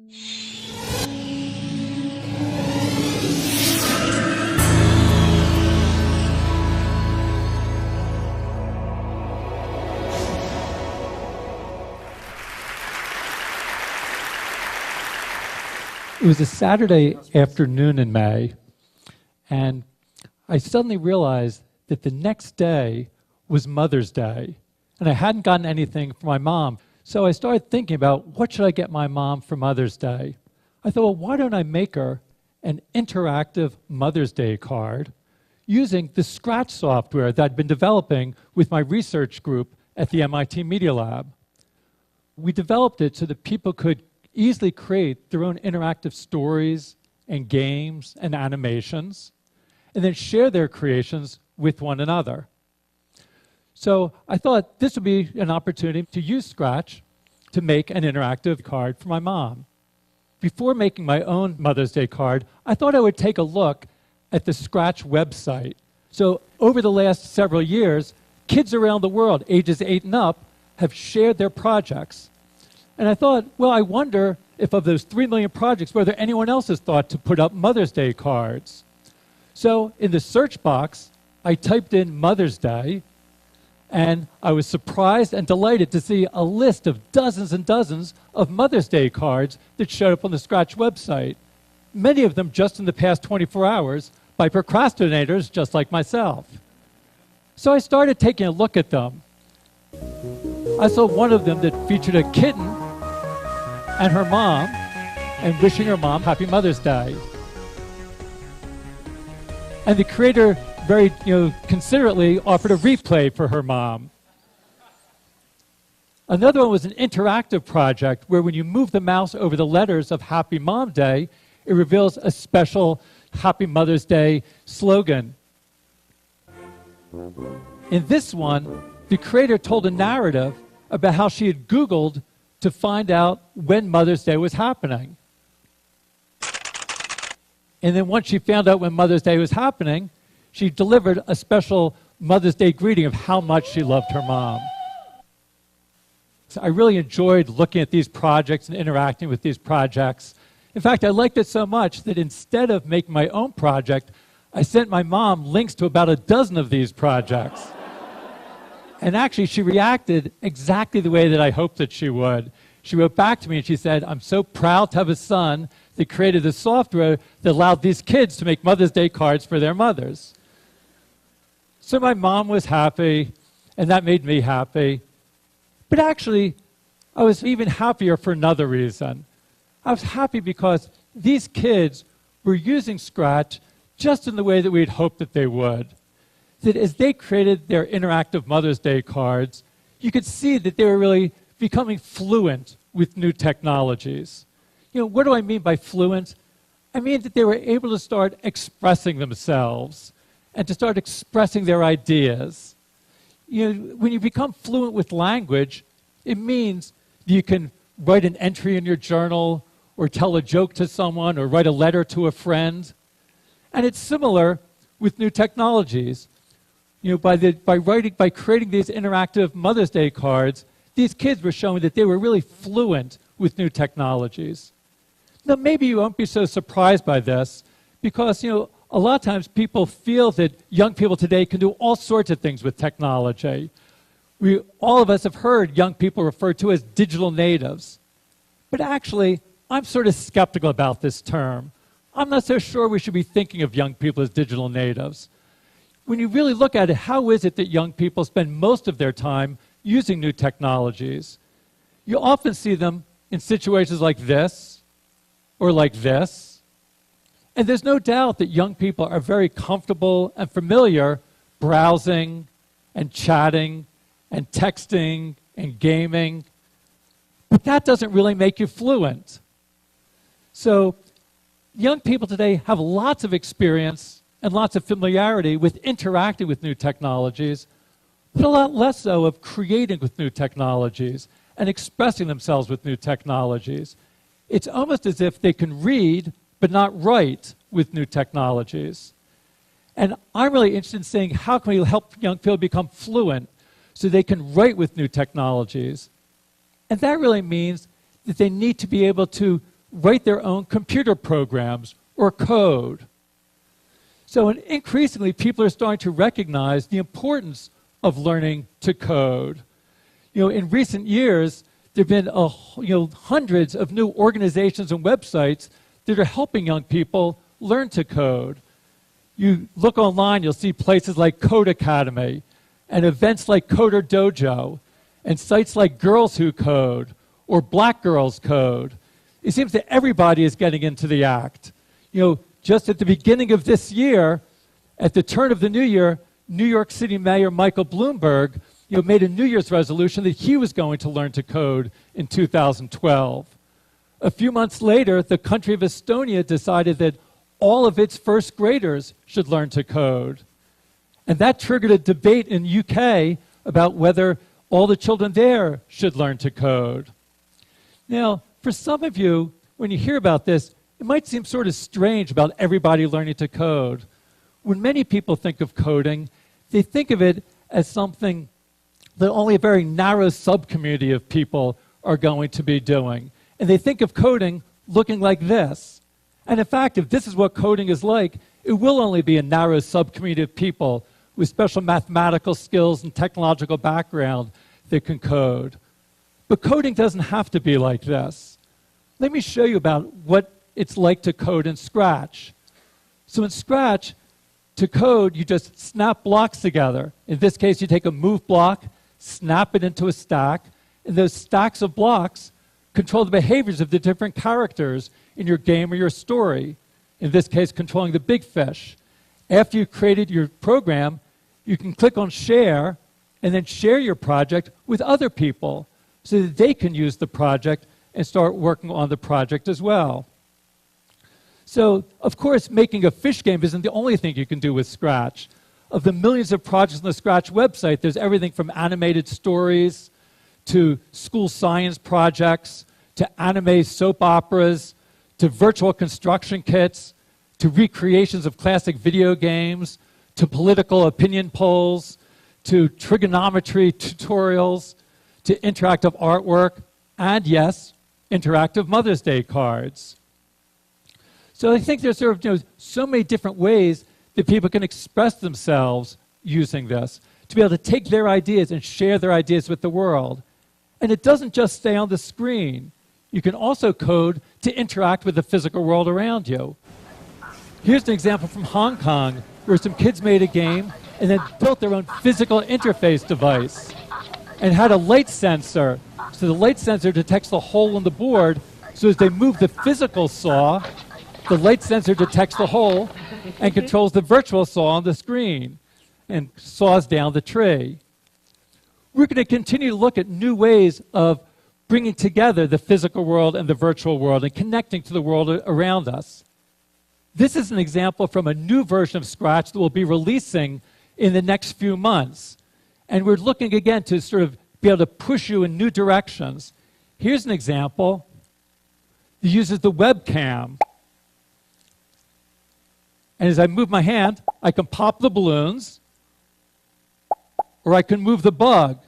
It was a Saturday afternoon in May, and I suddenly realized that the next day was Mother's Day, and I hadn't gotten anything for my mom. So I started thinking about, what should I get my mom for Mother's Day? I thought, well, why don't I make her an interactive Mother's Day card using the Scratch software that I'd been developing with my research group at the MIT Media Lab. We developed it so that people could easily create their own interactive stories and games and animations, and then share their creations with one another. So I thought this would be an opportunity to use Scratch to make an interactive card for my mom. Before making my own Mother's Day card, I thought I would take a look at the Scratch website. So over the last several years, kids around the world, ages 8 and up, have shared their projects. And I thought, well, I wonder if of those 3 million projects, whether anyone else has thought to put up Mother's Day cards. So in the search box, I typed in Mother's Day, and I was surprised and delighted to see a list of dozens and dozens of Mother's Day cards that showed up on the Scratch website, many of them just in the past 24 hours by procrastinators just like myself. So I started taking a look at them. I saw one of them that featured a kitten and her mom, and wishing her mom Happy Mother's Day. And the creator very considerately offered a replay for her mom. Another one was an interactive project where when you move the mouse over the letters of Happy Mom Day, it reveals a special Happy Mother's Day slogan. In this one, the creator told a narrative about how she had Googled to find out when Mother's Day was happening. And then once she found out when Mother's Day was happening, she delivered a special Mother's Day greeting of how much she loved her mom. So I really enjoyed looking at these projects and interacting with these projects. In fact, I liked it so much that instead of making my own project, I sent my mom links to about a dozen of these projects. And actually, she reacted exactly the way that I hoped that she would. She wrote back to me and she said, "I'm so proud to have a son that created the software that allowed these kids to make Mother's Day cards for their mothers." So my mom was happy, and that made me happy. But actually, I was even happier for another reason. I was happy because these kids were using Scratch just in the way that we had hoped that they would. That as they created their interactive Mother's Day cards, you could see that they were really becoming fluent with new technologies. What do I mean by fluent? I mean that they were able to start expressing themselves and to start expressing their ideas. When you become fluent with language, it means you can write an entry in your journal or tell a joke to someone or write a letter to a friend. And it's similar with new technologies. By creating these interactive Mother's Day cards, these kids were showing that they were really fluent with new technologies. Now, maybe you won't be so surprised by this because, a lot of times people feel that young people today can do all sorts of things with technology. All of us have heard young people referred to as digital natives. But actually, I'm sort of skeptical about this term. I'm not so sure we should be thinking of young people as digital natives. When you really look at it, how is it that young people spend most of their time using new technologies? You often see them in situations like this or like this. And there's no doubt that young people are very comfortable and familiar browsing and chatting and texting and gaming. But that doesn't really make you fluent. So young people today have lots of experience and lots of familiarity with interacting with new technologies, but a lot less so of creating with new technologies and expressing themselves with new technologies. It's almost as if they can read but not write with new technologies. And I'm really interested in seeing how can we help young people become fluent so they can write with new technologies. And that really means that they need to be able to write their own computer programs or code. So increasingly, people are starting to recognize the importance of learning to code. In recent years, there have been hundreds of new organizations and websites that are helping young people learn to code. You look online, you'll see places like Code Academy and events like Coder Dojo and sites like Girls Who Code or Black Girls Code. It seems that everybody is getting into the act. Just at the beginning of this year, at the turn of the new year, New York City Mayor Michael Bloomberg made a New Year's resolution that he was going to learn to code in 2012. A few months later, the country of Estonia decided that all of its first graders should learn to code. And that triggered a debate in UK about whether all the children there should learn to code. Now, for some of you, when you hear about this, it might seem sort of strange about everybody learning to code. When many people think of coding, they think of it as something that only a very narrow subcommunity of people are going to be doing. And they think of coding looking like this. And in fact, if this is what coding is like, it will only be a narrow subcommunity of people with special mathematical skills and technological background that can code. But coding doesn't have to be like this. Let me show you about what it's like to code in Scratch. So in Scratch, to code, you just snap blocks together. In this case, you take a move block, snap it into a stack, and those stacks of blocks control the behaviors of the different characters in your game or your story. In this case, controlling the big fish. After you've created your program, you can click on Share, and then share your project with other people so that they can use the project and start working on the project as well. So, of course, making a fish game isn't the only thing you can do with Scratch. Of the millions of projects on the Scratch website, there's everything from animated stories to school science projects to anime soap operas to virtual construction kits to recreations of classic video games to political opinion polls to trigonometry tutorials to interactive artwork and, yes, interactive Mother's Day cards. So I think there's so many different ways that people can express themselves using this, to be able to take their ideas and share their ideas with the world. And it doesn't just stay on the screen. You can also code to interact with the physical world around you. Here's an example from Hong Kong, where some kids made a game and then built their own physical interface device and had a light sensor. So the light sensor detects the hole in the board, so as they move the physical saw, the light sensor detects the hole and controls the virtual saw on the screen and saws down the tree. We're going to continue to look at new ways of bringing together the physical world and the virtual world and connecting to the world around us. This is an example from a new version of Scratch that we'll be releasing in the next few months. And we're looking again to sort of be able to push you in new directions. Here's an example that uses the webcam. And as I move my hand, I can pop the balloons, or I can move the bug.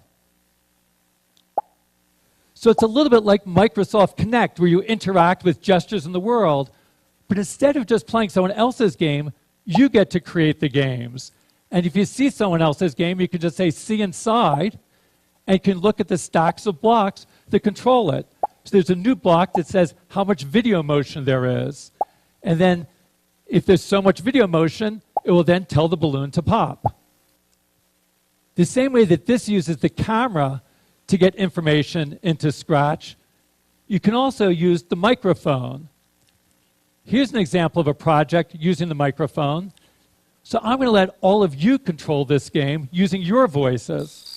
So it's a little bit like Microsoft Connect, where you interact with gestures in the world, but instead of just playing someone else's game, you get to create the games. And if you see someone else's game, you can just say, see inside, and you can look at the stacks of blocks that control it. So there's a new block that says how much video motion there is. And then if there's so much video motion, it will then tell the balloon to pop. The same way that this uses the camera to get information into Scratch, you can also use the microphone. Here's an example of a project using the microphone. So I'm going to let all of you control this game using your voices.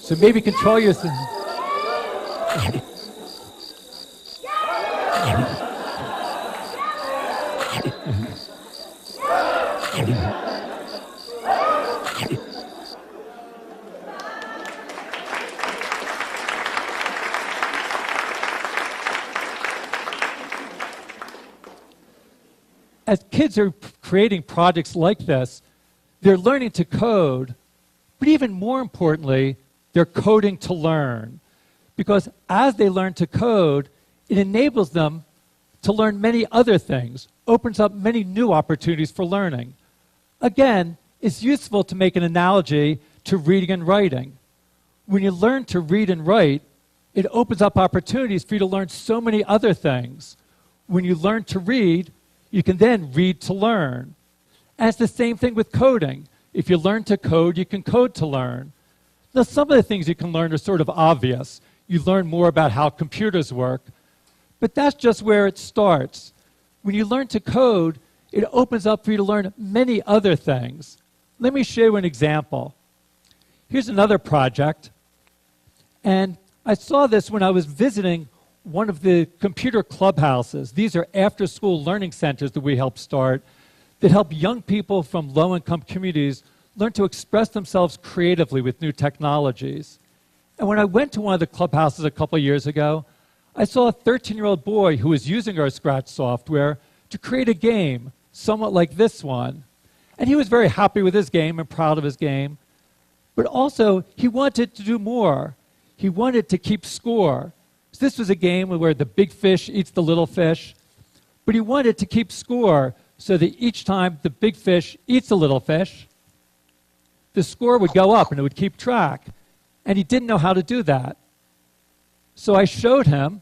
So maybe control your... As kids are creating projects like this, they're learning to code, but even more importantly, they're coding to learn. Because as they learn to code, it enables them to learn many other things, opens up many new opportunities for learning. Again, it's useful to make an analogy to reading and writing. When you learn to read and write, it opens up opportunities for you to learn so many other things. When you learn to read, you can then read to learn. And it's the same thing with coding. If you learn to code, you can code to learn. Now, some of the things you can learn are sort of obvious. You learn more about how computers work, but that's just where it starts. When you learn to code, it opens up for you to learn many other things. Let me show you an example. Here's another project, and I saw this when I was visiting one of the computer clubhouses. These are after-school learning centers that we help start that help young people from low-income communities learn to express themselves creatively with new technologies. And when I went to one of the clubhouses a couple of years ago, I saw a 13-year-old boy who was using our Scratch software to create a game, somewhat like this one. And he was very happy with his game and proud of his game. But also, he wanted to do more. He wanted to keep score. So this was a game where the big fish eats the little fish. But he wanted to keep score so that each time the big fish eats a little fish, the score would go up and it would keep track. And he didn't know how to do that. So I showed him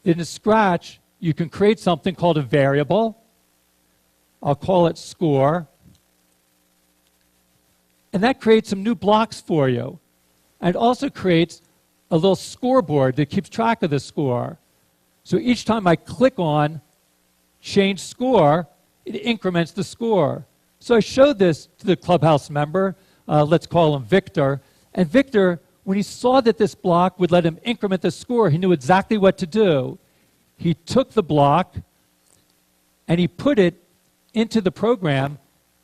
that in Scratch, you can create something called a variable. I'll call it score. And that creates some new blocks for you. And it also creates a little scoreboard that keeps track of the score. So each time I click on change score, it increments the score. So I showed this to the clubhouse member. Let's call him Victor. And Victor, when he saw that this block would let him increment the score, he knew exactly what to do. He took the block and he put it into the program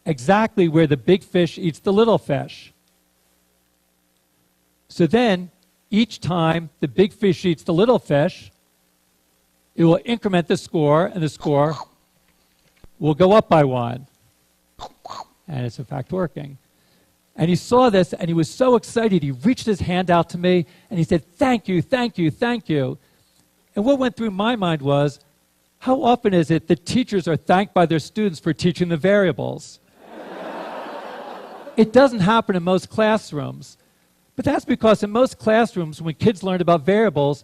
exactly where the big fish eats the little fish. So then, each time the big fish eats the little fish, it will increment the score, and the score will go up by 1. And it's in fact working. And he saw this, and he was so excited, he reached his hand out to me, and he said, "Thank you, thank you, thank you." And what went through my mind was, how often is it that teachers are thanked by their students for teaching the variables? It doesn't happen in most classrooms. But that's because in most classrooms, when kids learn about variables,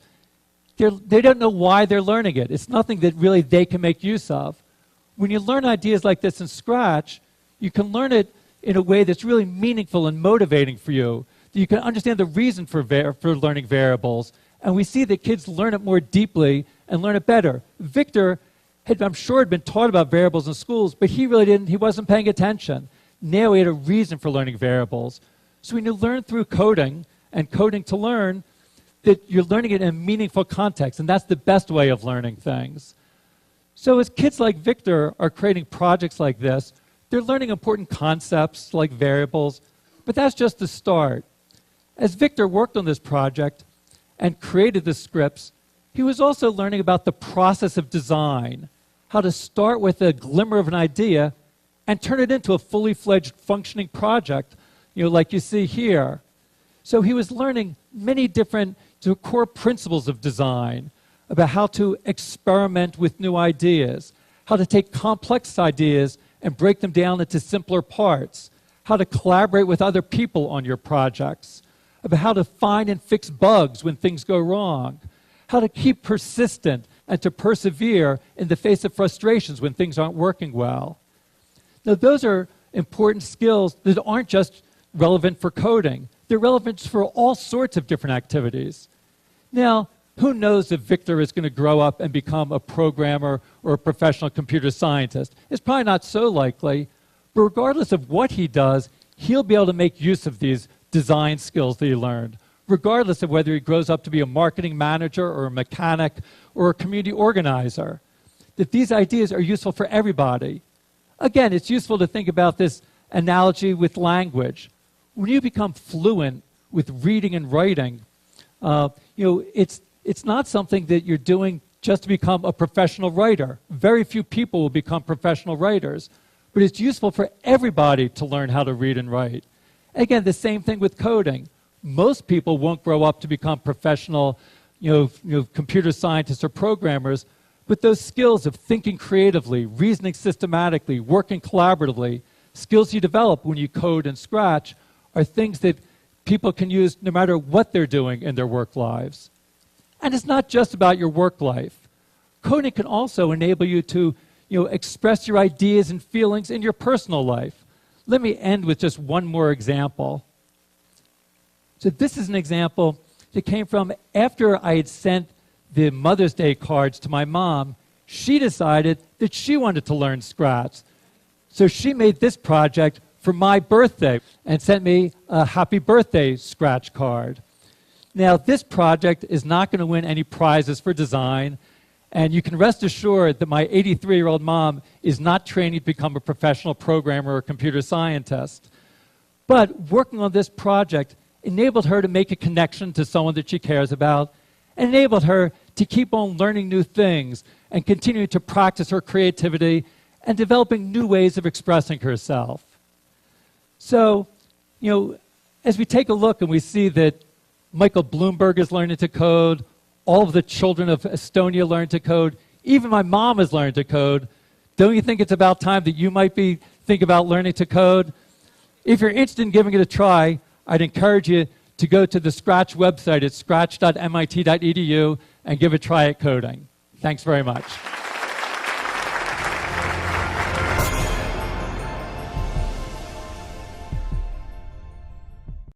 they don't know why they're learning it. It's nothing that really they can make use of. When you learn ideas like this in Scratch, you can learn it in a way that's really meaningful and motivating for you. That you can understand the reason for learning variables. And we see that kids learn it more deeply and learn it better. Victor I'm sure had been taught about variables in schools, but he really didn't. He wasn't paying attention. Now he had a reason for learning variables. So when you learn through coding and coding to learn, that you're learning it in a meaningful context, and that's the best way of learning things. So as kids like Victor are creating projects like this, they're learning important concepts like variables, but that's just the start. As Victor worked on this project and created the scripts, he was also learning about the process of design, how to start with a glimmer of an idea and turn it into a fully fledged functioning project, like you see here. So he was learning many different core principles of design, about how to experiment with new ideas, how to take complex ideas and break them down into simpler parts, how to collaborate with other people on your projects, about how to find and fix bugs when things go wrong, how to keep persistent and to persevere in the face of frustrations when things aren't working well. Now, those are important skills that aren't just relevant for coding. They're relevant for all sorts of different activities. Now, who knows if Victor is going to grow up and become a programmer or a professional computer scientist? It's probably not so likely, but regardless of what he does, he'll be able to make use of these design skills that he learned, regardless of whether he grows up to be a marketing manager or a mechanic or a community organizer. That these ideas are useful for everybody. Again, it's useful to think about this analogy with language. When you become fluent with reading and writing, it's not something that you're doing just to become a professional writer. Very few people will become professional writers, but it's useful for everybody to learn how to read and write. Again, the same thing with coding. Most people won't grow up to become professional, computer scientists or programmers, but those skills of thinking creatively, reasoning systematically, working collaboratively, skills you develop when you code in Scratch are things that people can use no matter what they're doing in their work lives. And it's not just about your work life. Coding can also enable you to express your ideas and feelings in your personal life. Let me end with just one more example. So this is an example that came from after I had sent the Mother's Day cards to my mom. She decided that she wanted to learn Scratch. So she made this project for my birthday and sent me a happy birthday Scratch card. Now, this project is not going to win any prizes for design, and you can rest assured that my 83-year-old mom is not training to become a professional programmer or computer scientist. But working on this project enabled her to make a connection to someone that she cares about, and enabled her to keep on learning new things and continuing to practice her creativity and developing new ways of expressing herself. So, as we take a look and we see that Michael Bloomberg is learning to code, all of the children of Estonia learn to code, even my mom has learned to code, don't you think it's about time that you might be thinking about learning to code? If you're interested in giving it a try, I'd encourage you to go to the Scratch website at scratch.mit.edu and give a try at coding. Thanks very much.